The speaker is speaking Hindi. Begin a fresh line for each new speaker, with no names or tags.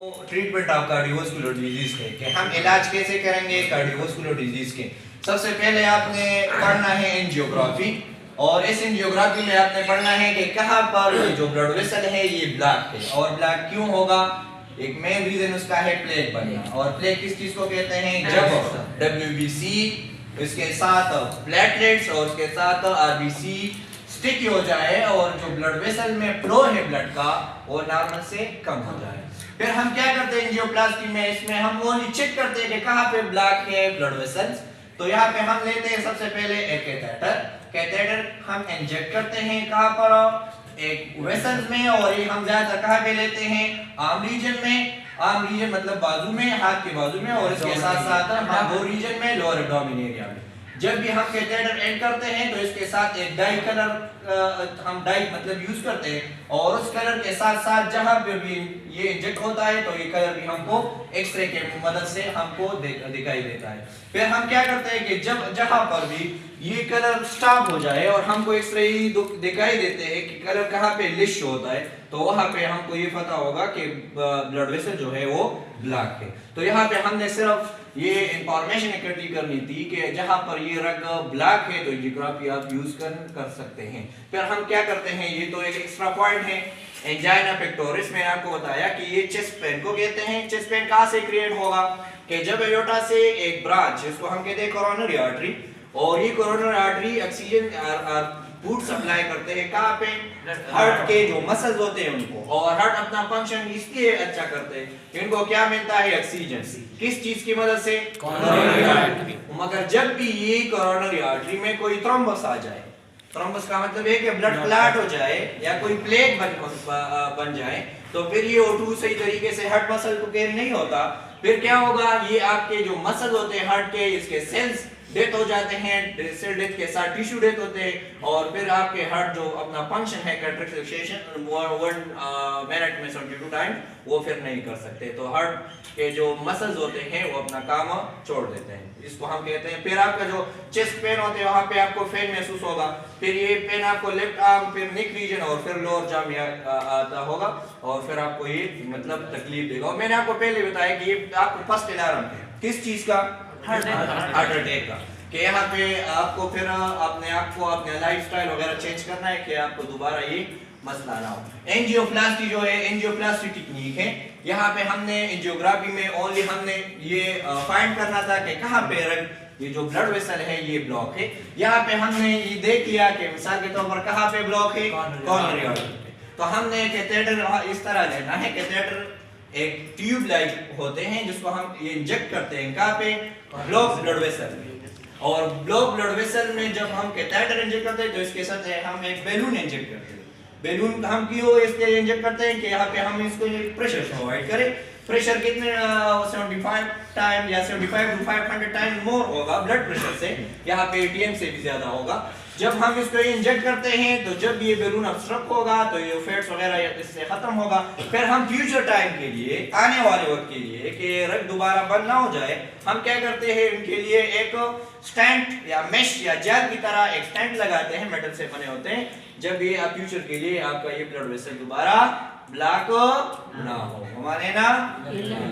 ट्रीटमेंट ऑफ कार्डियोवास्कुलर डिजीज के कि हम इलाज कैसे करेंगे कार्डियोवास्कुलर डिजीज के। सबसे पहले आपने पढ़ना है एंजियोग्राफी, और इस एंजियोग्राफी में आपने पढ़ना है कि कहाँ पर जो ब्लड वेसल है ये ब्लॉक है, और ब्लॉक क्यों होगा। एक मेन रीजन उसका है प्लेक बनना, और प्लेक किस चीज को कहते हैं, जब WBC इसके साथ प्लेटलेट्स और उसके साथ RBC स्टिक हो जाए और जो ब्लड वेसल में फ्लो है ब्लड का वो नॉर्मल से कम हो जाए। फिर हम क्या करते हैं एंजियोप्लास्टी में, इसमें हम ओनली चेक करते हैं कि कहाँ पे ब्लॉक है ब्लड वेसल्स। तो यहाँ पे हम लेते हैं सबसे पहले एक कैथेटर हम इंजेक्ट करते हैं कहाँ पर, एक वेसल्स में, और ये हम ज्यादातर कहाँ पे लेते हैं, आर्म रीजन में। आर्म रीजन मतलब बाजू में, हाथ के बाजू में, और इसके साथ साथ हम वो रीजन में लोअर एब्डोमेन एरिया में। जब भी हम कैथेटर एड करते हैं तो इसके साथ एक डाई कलर हम डाई मतलब यूज करते हैं, और उस कलर के साथ साथ जहां पे भी ये इंजेक्ट होता है तो ये कलर भी हमको एक्सरे के मदद से हमको दिखाई देता है। फिर हम क्या करते हैं कि जब जहां पर भी ये कलर स्टॉप हो जाए और हमको एक्सरे दिखाई देते हैं कि कलर कहाँ पे लिश होता है, तो वहां पे हमको ये पता होगा कि ब्लड वेसल जो है वो ब्लॉक है। तो यहाँ पे हमने सिर्फ ये इंफॉर्मेशन इकट्ठी करनी थी कि जहां पर ये रग ब्लॉक है तो एंजियोग्राफी आप यूज कर सकते हैं। फिर हम क्या करते हैं, ये तो एक एक्स्ट्रा पॉइंट है, एंजाइना पेक्टोरिस में आपको बताया कि ये चेस्ट पेन को कहते हैं। चेस्ट पेन कहां से क्रिएट होगा कि जब एयोर्टा से एक ब्रांच, इसको हम कहते हैं कोरोनरी आर्टरी, और ये coronary artery oxygen food supply करते हैं कहाँ पे, हार्ट के जो मसल्स होते हैं उनको, और हार्ट अपना फंक्शन इसलिए अच्छा करते हैं, इनको क्या मिलता है, ऑक्सीजन। किस चीज की मदद से, कोरोनरी आर्टरी। मगर जब भी ये कोरोनरी आर्टरी में कोई थ्रोम्बस आ जाए, थ्रोम्बस का मतलब है कि ब्लड क्लॉट हो जाए या कोई प्लेक बन जाए, तो फिर ये O2 सही तरीके से हार्ट मसल को कैरी नहीं होता। फिर क्या होगा, ये आपके जो मसल होते हैं हार्ट के, इसके सेल्स डेथ हो जाते हैं, सेल डेथ के साथ टिश्यू डेथ होते हैं, और फिर आपके हार्ट जो अपना फंक्शन है कंट्रैक्शन 1 मिनट में 72 टाइम वो फिर नहीं कर सकते। तो हार्ट के जो मसल्स होते हैं वो अपना काम छोड़ देते हैं, इसको हम कहते हैं। फिर आपका जो चेस्ट पेन होते हैं वहां पे आपको पेन महसूस होगा, फिर ये पेन आपको लेफ्ट आर्म, फिर नेक रीजन और फिर लोअर जॉ में आता होगा, और फिर आपको ये मतलब तकलीफ देगा। और मैंने आपको पहले बताया कि ये आपको फर्स्ट अलार्म है किस चीज का, हार्ट अटैक का, कि यहाँ पे आपको फिर अपने आप को अपने लाइफस्टाइल वगैरह चेंज करना है कि आपको दोबारा ये मसला ना हो। एंजियोप्लास्टी जो है, एंजियोप्लास्टी टेक्निक है, यहाँ पे हमने एंजियोग्राफी में ओनली हमने ये फाइंड करना था कि कहाँ पे ये जो ब्लड वेसल है ये ब्लॉक है। यहाँ पे हमने ये देख लिया कि मिसाल के तौर पर कहाँ पे ब्लॉक है, कोरोनरी आर्टरी। तो हमने कैथेटर इस तरह लेना है, कैथेटर एक ट्यूब लाइक होते हैं जिसको हम ये इंजेक्ट करते हैं कहाँ पे, ब्लॉक ब्लड वेसल में। और ब्लॉक ब्लड वेसल में जब हम कैथेटर इंजेक्ट करते हैं तो इसके साथ हम एक बैलून इंजेक्ट करते हैं। बैलून हम क्यों इसलिए इंजेक्ट करते हैं कि यहाँ पे हम इसको प्रेशर प्रोवाइड करें। प्रेशर कितने 75 टाइम या 75 to 500 टाइम मोर होगा ब्लड प्रेशर से, यहाँ पे ATM से भी ज्यादा होगा। जब हम इसको इंजेक्ट करते हैं तो जब ये बैलून ऑब्स्ट्रक्ट होगा तो ये फैट्स वगैरह इससे खत्म होगा। फिर हम फ्यूचर टाइम के लिए, आने वाले वक्त के लिए कि रग दोबारा बंद ना हो जाए, हम क्या करते हैं, इनके लिए एक स्टेंट या मेश या जेल की तरह एक स्टेंट लगाते हैं, मेटल से बने होते हैं। जब ये फ्यूचर के लिए आपका ये ब्लड वेसल दोबारा ब्लॉक ना हो, हमारे ना